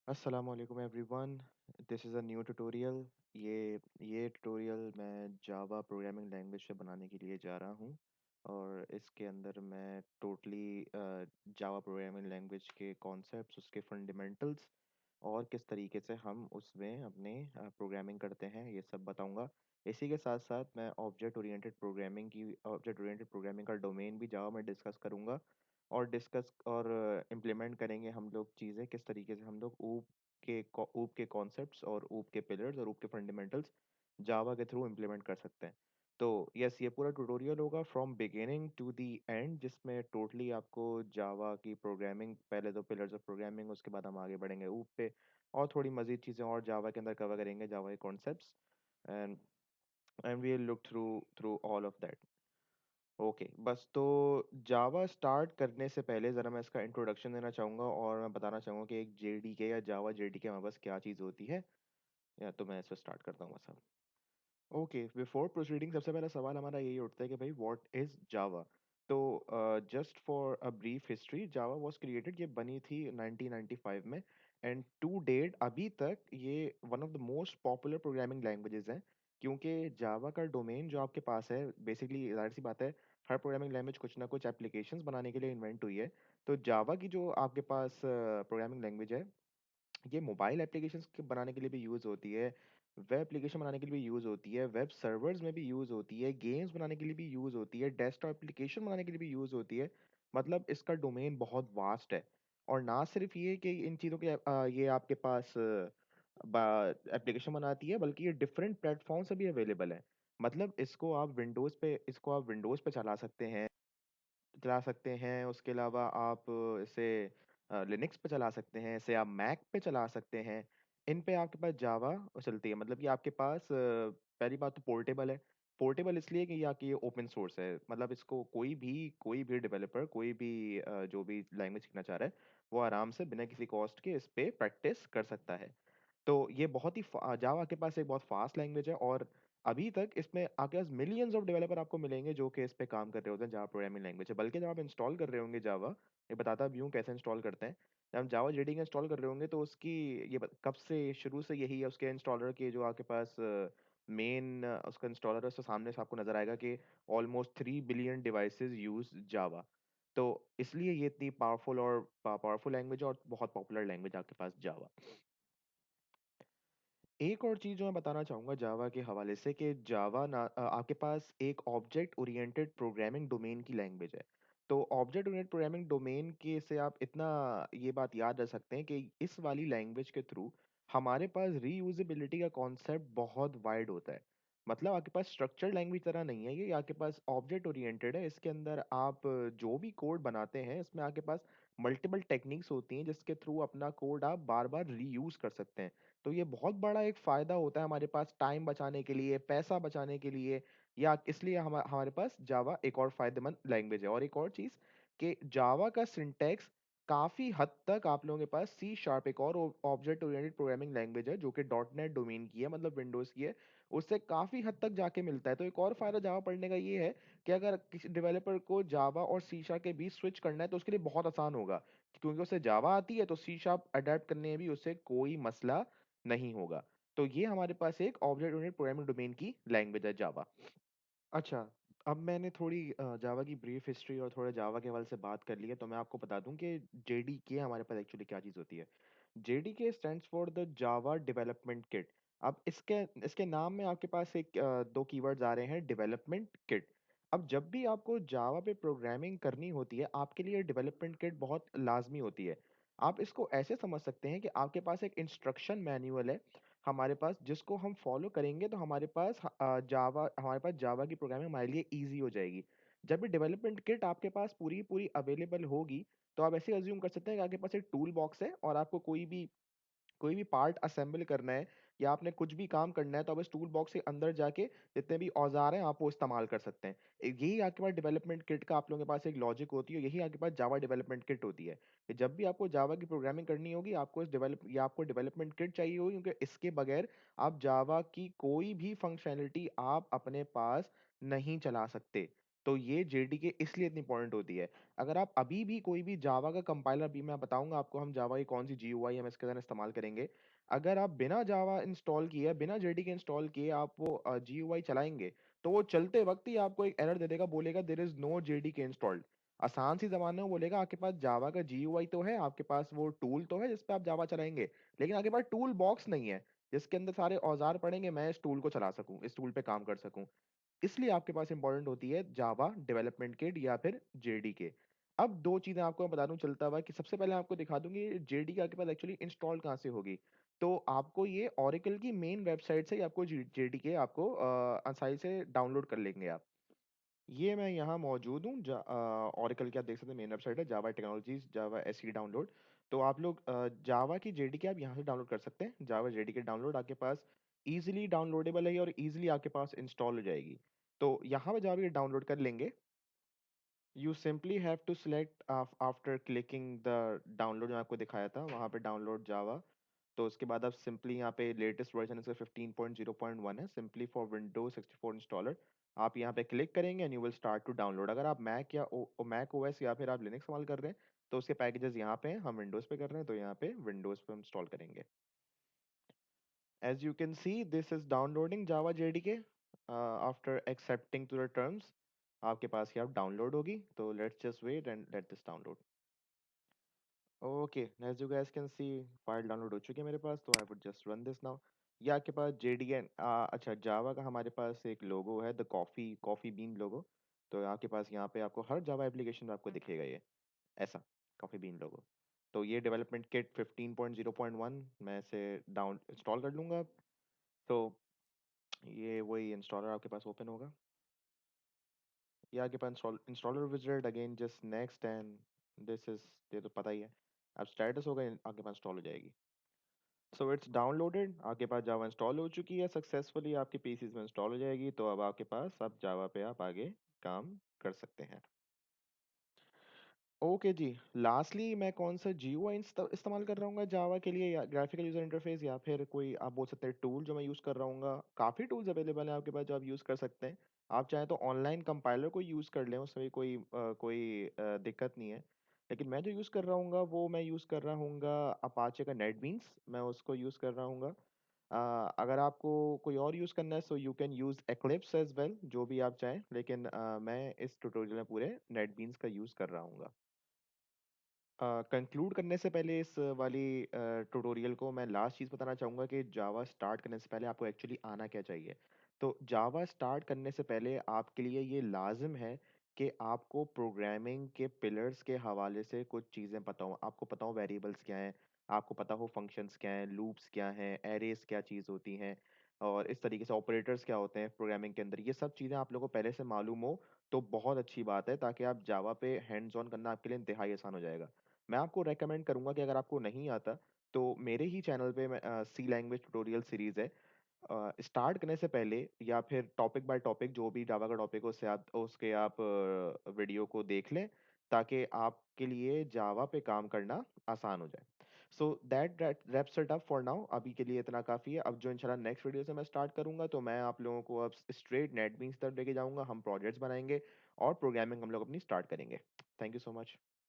अस्सलामुअलैकुम everyone. This is a new tutorial. ये tutorial मैं जावा प्रोग्रामिंग लैंग्वेज पे बनाने के लिए जा रहा हूँ। और इसके अंदर मैं टोटली जावा प्रोग्रामिंग लैंग्वेज के कॉन्सेप्ट्स, उसके फंडामेंटल्स और किस तरीके से हम उसमें अपने प्रोग्रामिंग करते हैं ये सब बताऊंगा। इसी के साथ साथ मैं ऑब्जेक्ट ओरिएंटेड प्रोग्रामिंग का डोमेन भी जावा में डिस्कस करूंगा। और इम्प्लीमेंट करेंगे हम लोग चीज़ें किस तरीके से हम लोग ऊप के कॉन्सेप्ट्स और ऊप के पिलर्स और ऊप के फंडामेंटल्स जावा के थ्रू इम्प्लीमेंट कर सकते हैं। तो यस, ये पूरा ट्यूटोरियल होगा from beginning to the end, जिसमें टोटली आपको जावा की प्रोग्रामिंग, पहले तो पिलर्स ऑफ प्रोग्रामिंग, उसके बाद हम आगे बढ़ेंगे ऊप पे और थोड़ी मज़ीद चीज़ें और जावा के अंदर कवर करेंगे, जावा के concepts. And and we look through through all of that. Okay, बस तो जावा स्टार्ट करने से पहले ज़रा मैं इसका इंट्रोडक्शन देना चाहूँगा और मैं बताना चाहूँगा कि एक जेडीके या जावा जेडीके हमारे पास क्या चीज़ होती है। या तो मैं इसे स्टार्ट करता हूँ बस। ओके, बिफोर प्रोसीडिंग सबसे पहला सवाल हमारा यही उठता है कि भाई what is Java. So just for a brief history, Java was created, ये बनी थी 1995 में। एंड टू डेट अभी तक ये one of the most popular programming languages हैं। क्योंकि जावा का डोमेन जो आपके पास है, बेसिकली जाहिर सी बात है, हर प्रोग्रामिंग लैंग्वेज कुछ ना कुछ एप्लीकेशंस बनाने के लिए इन्वेंट हुई है। तो जावा की जो आपके पास प्रोग्रामिंग लैंग्वेज है, ये मोबाइल एप्लीकेशंस के बनाने के लिए भी यूज़ होती है, वेब एप्लीकेशन बनाने के लिए भी यूज़ होती है, वेब सर्वर्स में भी यूज़ होती है, गेम्स बनाने के लिए भी यूज़ होती है, डेस्कटॉप एप्लीकेशन बनाने के लिए भी यूज़ होती है। मतलब इसका डोमेन बहुत वास्ट है। और ना सिर्फ ये कि इन चीज़ों के ये आपके पास एप्लीकेशन बनाती है, बल्कि ये डिफरेंट प्लेटफॉर्म से भी अवेलेबल है। मतलब इसको आप विंडोज़ पे चला सकते हैं। उसके अलावा आप इसे लिनक्स पे चला सकते हैं, इसे आप मैक पे चला सकते हैं। इन पे आपके पास जावा चलती है। मतलब कि आपके पास पहली बात तो पोर्टेबल है। पोर्टेबल इसलिए कि ये ओपन सोर्स है। मतलब इसको कोई भी डेवलपर, कोई भी जो भी लैंग्वेज सीखना चाह रहा है, वो आराम से बिना किसी कॉस्ट के इस पे प्रैक्टिस कर सकता है। तो ये बहुत ही जावा के पास एक बहुत फास्ट लैंग्वेज है। और अभी तक इसमें आपके पास मिलियंस ऑफ डेवलपर आपको मिलेंगे जो कि इस पे काम कर रहे होते हैं। जावा प्रोग्रामिंग लैंग्वेज है। बल्कि जब आप इंस्टॉल कर रहे होंगे जावा, ये बताता भी हूँ कैसे इंस्टॉल करते हैं। जब हम जावा जेडीके इंस्टॉल कर रहे होंगे तो उसकी कब से शुरू से यही है, उसके इंस्टॉलर के जो आपके पास मेन उसका इंस्टॉलर है, उसके सामने से आपको नजर आएगा कि ऑलमोस्ट 3 बिलियन डिवाइसेस यूज जावा। तो इसलिए ये इतनी पावरफुल लैंग्वेज है और बहुत पॉपुलर लैंग्वेज आपके पास जावा। एक और चीज़ जो मैं बताना चाहूँगा जावा के हवाले से, कि जावा आपके पास एक ऑब्जेक्ट ओरिएंटेड प्रोग्रामिंग डोमेन की लैंग्वेज है। तो ऑब्जेक्ट ओरिएंटेड प्रोग्रामिंग डोमेन के से आप इतना ये बात याद रख सकते हैं कि इस वाली लैंग्वेज के थ्रू हमारे पास रीयूजेबिलिटी का कॉन्सेप्ट बहुत वाइड होता है। मतलब आपके पास स्ट्रक्चर्ड लैंग्वेज तरह नहीं है ये, आपके पास ऑब्जेक्ट ओरिएंटेड है। इसके अंदर आप जो भी कोड बनाते हैं, इसमें आपके पास मल्टीपल टेक्निक्स होती हैं जिसके थ्रू अपना कोड आप बार बार रीयूज कर सकते हैं। तो ये बहुत बड़ा एक फ़ायदा होता है हमारे पास टाइम बचाने के लिए, पैसा बचाने के लिए, या इसलिए हमारे पास जावा एक और फ़ायदेमंद लैंग्वेज है। और एक और चीज़, कि जावा का सिंटैक्स काफ़ी हद तक आप लोगों के पास सी शार्प, एक और ऑब्जेक्ट ओरिएंटेड प्रोग्रामिंग लैंग्वेज है जो कि डॉट नेट डोमेन की है, मतलब विंडोज़ की है, उससे काफ़ी हद तक जाके मिलता है। तो एक और फ़ायदा जावा पढ़ने का ये है कि अगर किसी डेवलपर को जावा और सी शार्प के बीच स्विच करना है तो उसके लिए बहुत आसान होगा, क्योंकि उसे जावा आती है तो सी शार्प अडेप्ट करने में भी उससे कोई मसला नहीं होगा। तो ये हमारे पास एक ऑब्जेक्ट ओरिएंटेड प्रोग्रामिंग डोमेन की लैंग्वेज है जावा। अच्छा, अब मैंने थोड़ी जावा की ब्रीफ हिस्ट्री और थोड़ा जावा के हवाले से बात कर ली है, तो मैं आपको बता दूं कि जेडीके हमारे पास एक्चुअली क्या चीज़ होती है। JDK stands for the Java development kit. अब इसके इसके नाम में आपके पास दो कीवर्ड्स आ रहे हैं, डेवलपमेंट किट। अब जब भी आपको जावा पे प्रोग्रामिंग करनी होती है, आपके लिए डेवलपमेंट किट बहुत लाजमी होती है। आप इसको ऐसे समझ सकते हैं कि आपके पास एक इंस्ट्रक्शन मैनुअल है हमारे पास, जिसको हम फॉलो करेंगे तो हमारे पास जावा की प्रोग्रामिंग हमारे लिए ईज़ी हो जाएगी। जब भी डेवलपमेंट किट आपके पास पूरी पूरी अवेलेबल होगी, तो आप ऐसे अज़्यूम कर सकते हैं कि आपके पास एक टूल बॉक्स है और आपको कोई भी पार्ट असेंबल करना है या आपने कुछ भी काम करना है, तो आप इस टूल बॉक्स के अंदर जाके जितने भी औजार हैं आप वो इस्तेमाल कर सकते हैं। यही आपके पास डेवलपमेंट किट का आप लोगों के पास एक लॉजिक होती है, यही आपके पास जावा डेवलपमेंट किट होती है कि जब भी आपको जावा की प्रोग्रामिंग करनी होगी, आपको डेवलपमेंट किट चाहिए होगी, क्योंकि इसके बगैर आप जावा की कोई भी फंक्शनैलिटी आप अपने पास नहीं चला सकते। तो ये जेडीके इसलिए इतनी इंपॉर्टेंट होती है। अगर आप अभी भी कोई भी जावा का कंपाइलर, अभी मैं बताऊंगा आपको हम जावा की कौन सी जीयूआई हम इसके अंदर इस्तेमाल करेंगे। अगर आप बिना जावा इंस्टॉल किए, बिना जेडीके इंस्टॉल किए आप वो जीयूआई चलाएंगे, तो वो चलते वक्त ही आपको एक एरर दे देगा, बोलेगा there is no JDK installed. आसान सी जबान में वो बोलेगा आपके पास जावा का जीयूआई तो है, आपके पास वो टूल तो है जिसपे आप जावा चलाएंगे, लेकिन आपके पास टूल बॉक्स नहीं है जिसके अंदर सारे औजार पड़ेंगे, मैं इस टूल को चला सकूं, इस टूल पे काम कर सकूं। इसलिए आपके पास इंपॉर्टेंट होती है जावा डेवलपमेंट किट या फिर जेडीके। अब दो चीजें आपको मैं बता दूं चलता हुआ कि सबसे पहले आपको दिखा दूंगी जेडीके आपके पास एक्चुअली इंस्टॉल कहाँ से होगी। तो आपको ये ओरेकल की मेन वेबसाइट से ही आपको जेडीके आपको आसानी से डाउनलोड कर लेंगे आप। ये मैं यहाँ मौजूद हूँ, ओरेकल की आप देख सकते हैं मेन वेबसाइट है जावा टेक्नोलॉजीज जावा एसई डाउनलोड। तो आप लोग जावा की जेडीके आप यहाँ से डाउनलोड कर सकते हैं। जावा जेडीके डाउनलोड आपके पास इजीली डाउनलोडेबल है और इजीली आपके पास इंस्टॉल हो जाएगी। तो यहाँ पे जावा ये डाउनलोड कर लेंगे। You simply have to select after clicking the download, जो आपको दिखाया था वहाँ पे डाउनलोड जावा। तो उसके बाद आप सिंपली यहाँ पे लेटेस्ट वर्जन इसका 15.0.1 है, सिंपली फॉर विंडोज 64 इंस्टॉलर। आप यहाँ पे क्लिक करेंगे and you will start to download. अगर आप मैक या मैक ओएस या फिर आप लिनक्स इस्तेमाल कर रहे हैं तो उसके पैकेजेस यहाँ पे हैं, हम विंडोज पे कर रहे हैं तो यहाँ पे विंडोज पे इंस्टॉल करेंगे। As you can see, this is downloading Java JDK. After accepting to the terms, आपके पास ये अब डाउनलोड होगी। तो let's just wait and let this download. Okay, as you guys can see, file download हो चुकी है मेरे पास, तो I would just run this now. ये आपके पास JDK, अच्छा जावा का हमारे पास एक लोगो है, द कॉफी बीन लोगो। तो आपके पास यहाँ पे आपको हर जावा एप्लीकेशन में आपको दिखेगा ये ऐसा कॉफी बीन लोगो। तो ये डेवलपमेंट किट 15.0.1 मैं इसे डाउन इंस्टॉल कर लूंगा। तो ये वही इंस्टॉलर आपके पास ओपन होगा। ये आपके पास installer wizard again just next and this is, ये तो पता ही है। अब स्टेटस होगा आपके पास इंस्टॉल हो जाएगी। सो इट्स डाउनलोडेड, आपके पास जावा इंस्टॉल हो चुकी है सक्सेसफुली, आपके पीसीज में इंस्टॉल हो जाएगी। तो अब आपके पास अब जावा पे आप आगे काम कर सकते हैं। ओके जी, लास्टली मैं कौन सा जीयूआई इस्तेमाल कर रहा हूँ जावा के लिए, या ग्राफिकल यूजर इंटरफेस, या फिर कोई आप बोल सकते हैं टूल जो मैं यूज़ कर रहा हूँ। काफ़ी टूल्स अवेलेबल हैं आपके पास जो आप यूज़ कर सकते हैं। आप चाहें तो ऑनलाइन कंपाइलर को यूज़ कर लें, उसमें भी कोई दिक्कत नहीं है। लेकिन मैं जो यूज़ कर रहा हूँ वो मैं यूज़ कर रहा हूँ अपाचे का नेटबीन्स, मैं उसको यूज़ कर रहा हूँ। अगर आपको कोई और यूज़ करना है so you can use Eclipse as well, जो भी आप चाहें, लेकिन मैं इस ट्यूटोरियल में पूरे नेटबीन्स का यूज़ कर रहा हूँ। कंक्लूड करने से पहले इस वाली ट्यूटोरियल को मैं लास्ट चीज़ बताना चाहूँगा कि जावा स्टार्ट करने से पहले आपको एक्चुअली आना क्या चाहिए। तो जावा स्टार्ट करने से पहले आपके लिए ये लाजिम है कि आपको प्रोग्रामिंग के पिलर्स के हवाले से कुछ चीज़ें पता हो। आपको पता हो वेरिएबल्स क्या हैं, आपको पता हो फंक्शंस क्या हैं, लूप्स क्या हैं, एरेस क्या चीज़ होती हैं, और इस तरीके से ऑपरेटर्स क्या होते हैं प्रोग्रामिंग के अंदर। ये सब चीज़ें आप लोगों को पहले से मालूम हो तो बहुत अच्छी बात है, ताकि आप जावा पे हैंड्स ऑन करना आपके लिए इंतहाई आसान हो जाएगा। मैं आपको रेकमेंड करूंगा कि अगर आपको नहीं आता तो मेरे ही चैनल पे सी लैंग्वेज ट्यूटोरियल सीरीज है, स्टार्ट करने से पहले या फिर टॉपिक बाय टॉपिक जो भी जावा का टॉपिक हो उसके आप वीडियो को देख लें, ताकि आपके लिए जावा पे काम करना आसान हो जाए। So that wraps it up for now, अभी के लिए इतना काफ़ी है। अब जो इंशाल्लाह नेक्स्ट वीडियो से मैं स्टार्ट करूंगा तो मैं आप लोगों को अब स्ट्रेट नेटबीन्स तरफ लेके जाऊंगा, हम प्रोजेक्ट्स बनाएंगे और प्रोग्रामिंग हम लोग अपनी स्टार्ट करेंगे। Thank you so much.